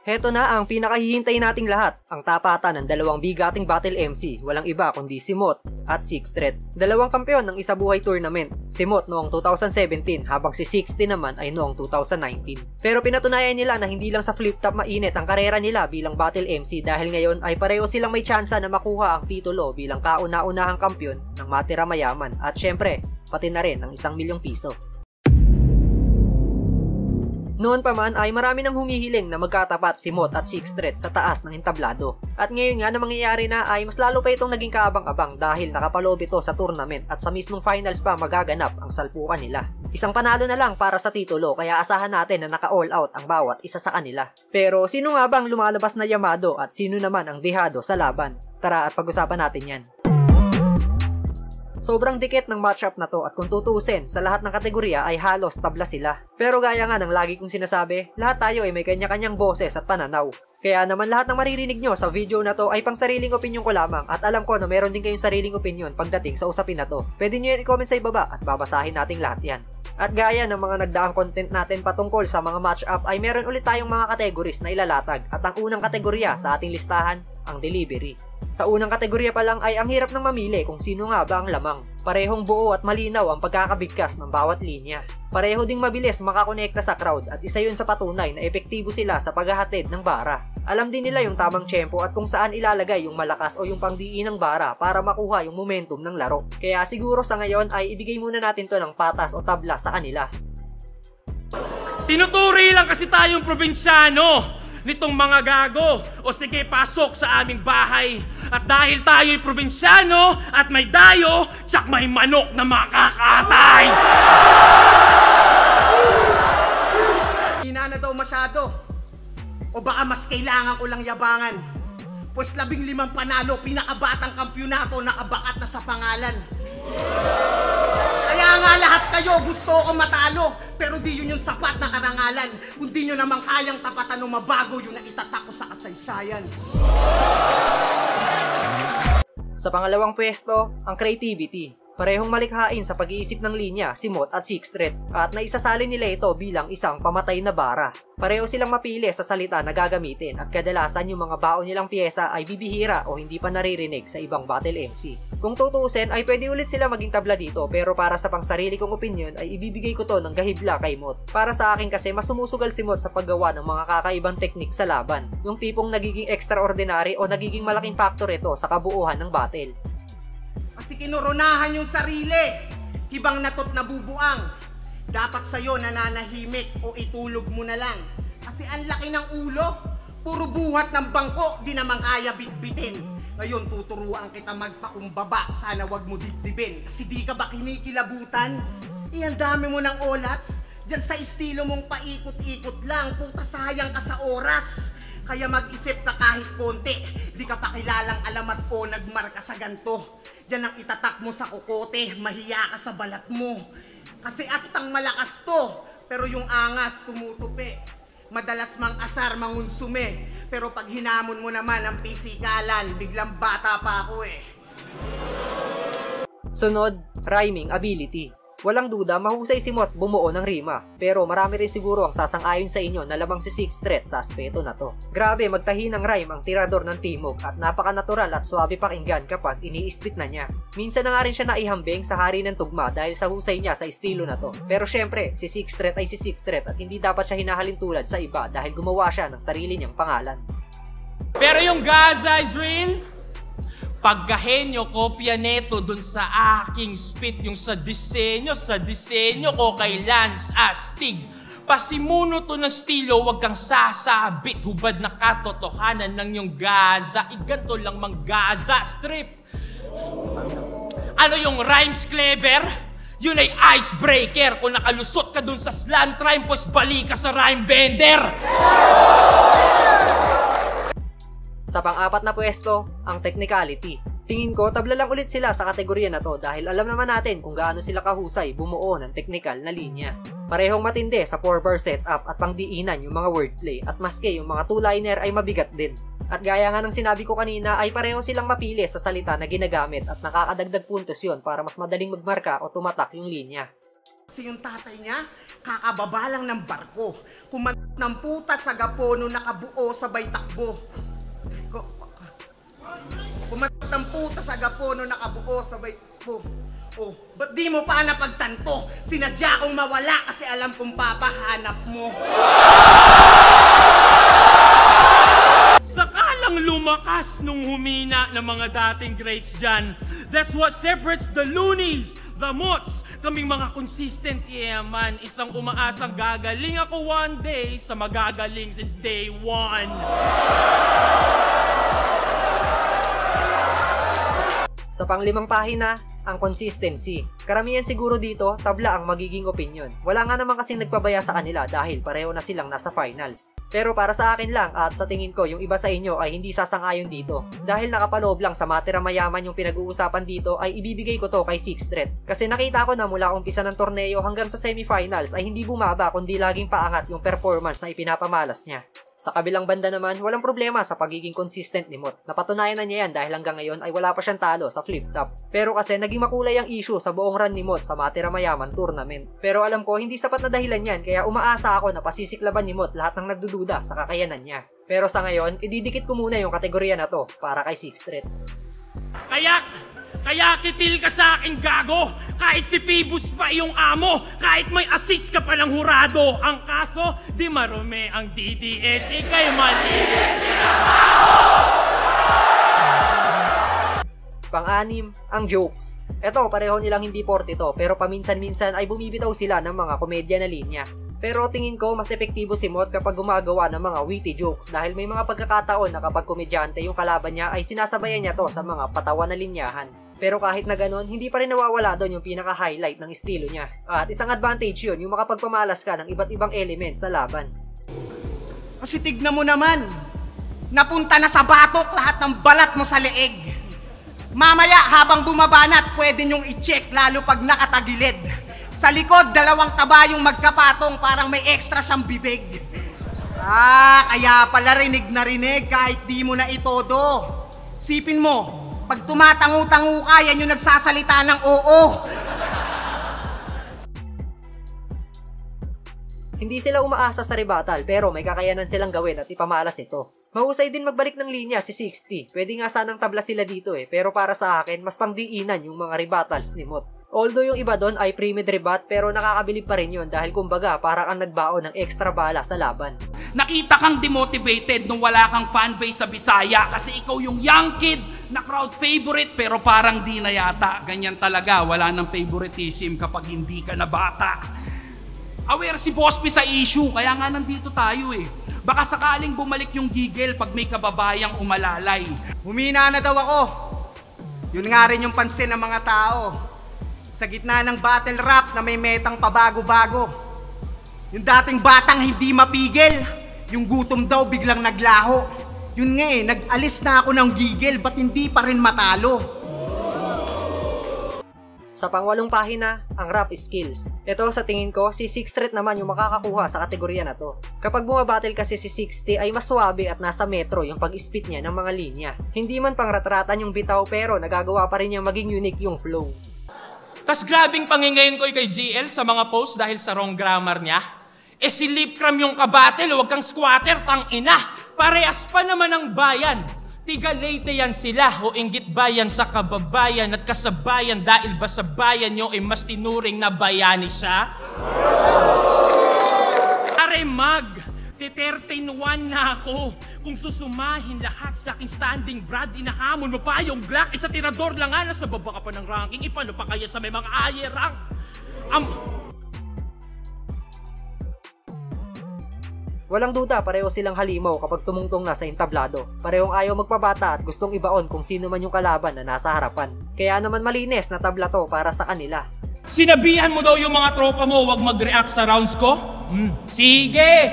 Heto na ang pinakahihintay nating lahat, ang tapatan ng dalawang bigating battle MC, walang iba kundi si Moth at Six Threat. Dalawang kampeon ng isabuhay tournament, si Moth noong 2017 habang si 60 naman ay noong 2019. Pero pinatunayan nila na hindi lang sa flip-top mainit ang karera nila bilang battle MC dahil ngayon ay pareho silang may tsansa na makuha ang titulo bilang kauna-unahang kampeon ng matira mayaman at syempre, pati na rin ang 1 milyong piso. Noon pa man ay marami nang humihiling na magkatapat si Moth at Six Threat sa taas ng entablado. At ngayon nga na mangyayari na ay mas lalo pa itong naging kaabang-abang dahil nakapaloob ito sa tournament at sa mismong finals pa magaganap ang salpukan nila. Isang panalo na lang para sa titulo kaya asahan natin na naka-all out ang bawat isa sa kanila. Pero sino nga bang lumalabas na yamado at sino naman ang dehado sa laban? Tara at pag-usapan natin yan. Sobrang dikit ng matchup na to at kung tutuusin, sa lahat ng kategorya ay halos tabla sila. Pero gaya nga ng lagi kong sinasabi, lahat tayo ay may kanya-kanyang boses at pananaw. Kaya naman lahat ng maririnig nyo sa video na to ay pang sariling opinyon ko lamang at alam ko na meron din kayong sariling opinyon pagdating sa usapin na to. Pwede nyo yan i-comment sa ibaba at babasahin nating lahat yan. At gaya ng mga nagdaang content natin patungkol sa mga matchup ay meron ulit tayong mga categories na ilalatag at ang unang kategorya sa ating listahan, ang delivery. Sa unang kategorya pa lang ay ang hirap ng mamili kung sino nga ba ang lamang. Parehong buo at malinaw ang pagkakabigkas ng bawat linya. Pareho ding mabilis makakonekta sa crowd at isa yun sa patunay na epektibo sila sa paghahatid ng bara. Alam din nila yung tamang tempo at kung saan ilalagay yung malakas o yung pangdiin ng bara para makuha yung momentum ng laro. Kaya siguro sa ngayon ay ibigay muna natin to ng patas o tabla sa kanila. Tinuturi lang kasi tayong probinsyano nitong mga gago. O sige, pasok sa aming bahay. At dahil tayo'y probinsyano at may dayo, tsak may manok na makakatay. Hina na daw masyado. O baka mas kailangan ko lang yabangan. Pues 15 panalo, pinakabatang kampyonato, nakabakat na sa pangalan. Kaya nga lahat kayo gusto ko matalo, pero di yun yung sapat na karangalan. Kung di nyo naman kayang tapatan o mabago yun na itatak ko sa kasaysayan. Sa pangalawang pwesto, ang creativity. Parehong malikhain sa pag-iisip ng linya si Moth at Six Threat at naisasali nila ito bilang isang pamatay na bara. Pareho silang mapili sa salita na gagamitin at kadalasan yung mga baon nilang piyesa ay bibihira o hindi pa naririnig sa ibang battle MC. Kung tutuusin ay pwede ulit sila maging tabla dito pero para sa pangsarili kong opinion ay ibibigay ko to ng gahibla kay Moth. Para sa akin kasi mas sumusugal si Moth sa paggawa ng mga kakaibang teknik sa laban. Yung tipong nagiging extraordinary o nagiging malaking factor ito sa kabuuan ng battle. Kasi kinurunahan yung sarili, hibang natot na bubuang. Dapat sa'yo nananahimik o itulog mo na lang. Kasi ang laki ng ulo, puro buhat ng bangko, di naman kaya bitbitin. Ngayon tuturuan kita magpakumbaba, sana wag mo dibdibin. Kasi di ka ba kinikilabutan? Ang dami mo ng olats, dyan sa estilo mong paikot-ikot lang, puta sayang ka sa oras. Kaya mag-isip ka kahit konti, di ka pa kilalang alamat o nagmarka sa ganto. Yan ang itatak mo sa kokote, mahiya ka sa balat mo. Kasi astang malakas to, pero yung angas tumutupi. Madalas mang asar, mangunsume. Pero pag hinamon mo naman ang pisikalan, biglang bata pa ako eh. Sunod, rhyming ability. Walang duda, mahusay si Moth bumuo ng rima. Pero marami rin siguro ang sasang-ayon sa inyo na lamang si Six Threat sa aspeto na to. Grabe, magtahi ng rhyme ang tirador ng Timog at napaka-natural at swabe pakinggan kapag iniispit na niya. Minsan na nga rin siya naihambing sa hari ng tugma dahil sa husay niya sa estilo na to. Pero syempre, si Six Threat ay si Six Threat at hindi dapat siya hinahalin tulad sa iba dahil gumawa siya ng sarili niyang pangalan. Pero yung Gaza is real. Paggahenyo, kopya neto dun sa aking spit. Yung sa disenyo ko kay Lance Astig. Pasimuno to ng stilo, wag kang sasabit. Hubad na katotohanan ng yung Gaza. Iganto lang mang Gaza strip. Ano yung rhymes clever? Yun ay icebreaker. Kung nakalusot ka dun sa slant rhyme, pues balik ka sa rhyme bender. Sa pang-apat na pwesto, ang technicality. Tingin ko, tabla lang ulit sila sa kategorya na to dahil alam naman natin kung gaano sila kahusay bumuo ng technical na linya. Parehong matindi sa 4-bar setup at pangdiinan yung mga wordplay at maski yung mga two-liner ay mabigat din. At gaya nga ng sinabi ko kanina ay pareho silang mapili sa salita na ginagamit at nakakadagdag puntos yon para mas madaling magmarka o tumatak yung linya. Kasi yung tatay niya, Kakababa lang ng barko. Kumantot ng puta sa gapono nakabuo sabay takbo. Kumantot ng puta sa gapono nakabuo sabay takbo. Oh, ba't di mo pa napagtanto? Sinadya kong mawala kasi alam kong papahanap mo. Sakalang lumakas nung humina ng mga dating greats dyan. That's what separates the loonies, the mots, kaming mga consistent yaman. Isang umaasang gagaling ako one day sa magagaling since day one. Sa pang-5 pahina, ang consistency. Karamihan siguro dito, tabla ang magiging opinion. Wala nga naman kasing nagpabaya sa kanila dahil pareho na silang nasa finals. Pero para sa akin lang at sa tingin ko yung iba sa inyo ay hindi sasang-ayon dito. Dahil nakapaloob lang sa matira mayaman yung pinag-uusapan dito ay ibibigay ko to kay Sixth Threat. Kasi nakita ko na mula umpisa ng torneo hanggang sa semifinals ay hindi bumaba kundi laging paangat yung performance na ipinapamalas niya. Sa kabilang banda naman, walang problema sa pagiging consistent ni Mot. Napatunayan na niya yan dahil hanggang ngayon ay wala pa siyang talo sa flip top. Pero kasi naging makulay ang issue sa buong run ni Mot sa Matira Mayaman tournament. Pero alam ko hindi sapat na dahilan yan kaya umaasa ako na pasisiklaban ni Mot lahat ng nagdududa sa kakayanan niya. Pero sa ngayon, ididikit ko muna yung kategorya na to para kay Sixth Threat. Kaya kitil ka sa akin, gago! Kahit si Phoebus pa yung amo! Kahit may assist ka palang hurado! Ang kaso, di marumi ang DDS, ikay malinis Pang-6, ang jokes. Eto, pareho nilang hindi forte to, pero paminsan-minsan ay bumibitaw sila ng mga komedya na linya. Pero tingin ko mas epektibo si Mot kapag gumagawa ng mga witty jokes dahil may mga pagkakataon na kapag komedyante yung kalaban niya ay sinasabayan niya to sa mga patawa na linyahan. Pero kahit na ganon, hindi pa rin nawawala doon yung pinaka-highlight ng estilo niya. At isang advantage yun, yung makapagpamalas ka ng iba't ibang elements sa laban. Kasi tignan mo naman, napunta na sa batok lahat ng balat mo sa leeg. Mamaya habang bumabanat, pwede nyong i-check lalo pag nakatagilid. Sa likod, 2 taba yung magkapatong parang may extra siyang bibig. Kaya pala rinig na rinig kahit di mo na itodo. Sipin mo, pag tumatangu-tangu ka, yan yung nagsasalita ng oo. Hindi sila umaasa sa rebuttal pero may kakayanan silang gawin at ipamalas ito. Mahusay din magbalik ng linya si 60. Pwede nga sanang tabla sila dito pero para sa akin mas pangdiinan yung mga rebuttals ni Mot. Although yung iba doon ay pre-mid rebut pero nakakabilib pa rin yun dahil kumbaga parang ang nagbaon ng extra bala sa laban. Nakita kang demotivated nung wala kang fanbase sa Bisaya kasi ikaw yung young kid na crowd favorite pero parang di na yata. Ganyan talaga, wala ng favoritism kapag hindi ka na bata. Aware si Boss P sa issue, kaya nga nandito tayo Baka sakaling bumalik yung gigil pag may kababayang umalalay. Humina na daw ako. Yun nga rin yung pansin ng mga tao. Sa gitna ng battle rap na may metang pabago-bago. Yung dating batang hindi mapigil, yung gutom daw biglang naglaho. Yun nga nag-alis na ako ng gigil, ba't hindi pa rin matalo? Sa pang-8 pahina, ang rap skills. Ito sa tingin ko, si Sixth Threat naman yung makakakuha sa kategorya na to. Kapag bumabattle kasi si 60 ay mas suwabe at nasa metro yung pag-spit niya ng mga linya. Hindi man pangratratan yung bitaw pero nagagawa pa rin niyang maging unique yung flow. Tas grabing pangingayon ko kay GL sa mga post dahil sa wrong grammar niya. Si Lipcram yung kabattle, huwag kang squatter, tang ina. Parehas pa naman ang bayan. Tiga Leyte yan sila o inggit bayan sa kababayan at kasabayan dahil ba sa bayan nyo ay mas tinuring na bayani siya? Are mag, 13-1 na ako. Kung susumahin lahat sa aking standing Brad, inahamon mo pa yung black, isa tirador lang nga, nasa baba ka pa ng ranking, ipano pa kaya sa may mga ayer rank? Walang duda, pareho silang halimaw kapag tumungtong na sa entablado. Parehong ayaw magpabata at gustong ibaon kung sino man yung kalaban na nasa harapan. Kaya naman malinis na tabla to para sa kanila. Sinabihan mo daw yung mga tropa mo wag mag-react sa rounds ko? Sige!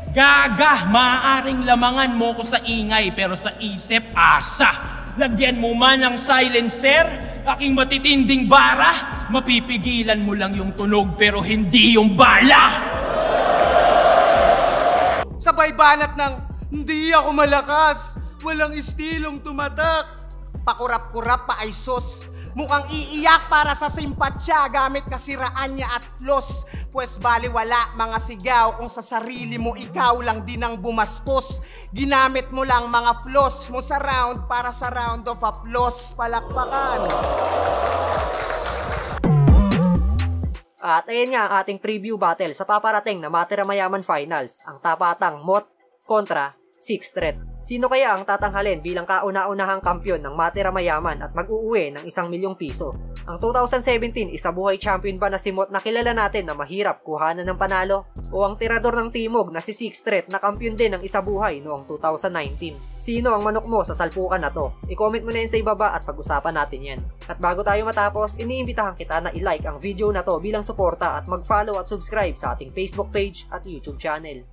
Gaga! Maaaring lamangan mo ko sa ingay pero sa isip, asa! Lagyan mo man ng silencer, aking matitinding bara, mapipigilan mo lang yung tunog pero hindi yung bala! Sabay banat ng, hindi ako malakas, walang istilong tumatak. Pakurap-kurap pa ay sos, Mukhang iiyak para sa simpatsya gamit kasiraan niya at flaws. Pwes baliwala mga sigaw kung sa sarili mo ikaw lang din ang bumaspos. Ginamit mo lang mga flaws mo sa round para sa round of applause. Palakpakan. At ayan nga ang ating preview battle sa paparating na Matira Mayaman Finals, ang tapatang Mot kontra Sixth Threat. Sino kaya ang tatanghalin bilang kauna-unahang kampyon ng Matira Mayaman at mag-uuwi ng 1 milyong piso? Ang 2017 isabuhay champion ba na si Mot na kilala natin na mahirap kuhanan ng panalo? O ang tirador ng Timog na si Sixth Threat na kampyon din ng isabuhay noong 2019? Sino ang manok mo sa salpukan na to? I-comment mo na yan sa ibaba at pag-usapan natin yan. At bago tayo matapos, iniimbitahan kita na i-like ang video na to bilang suporta at mag-follow at subscribe sa ating Facebook page at YouTube channel.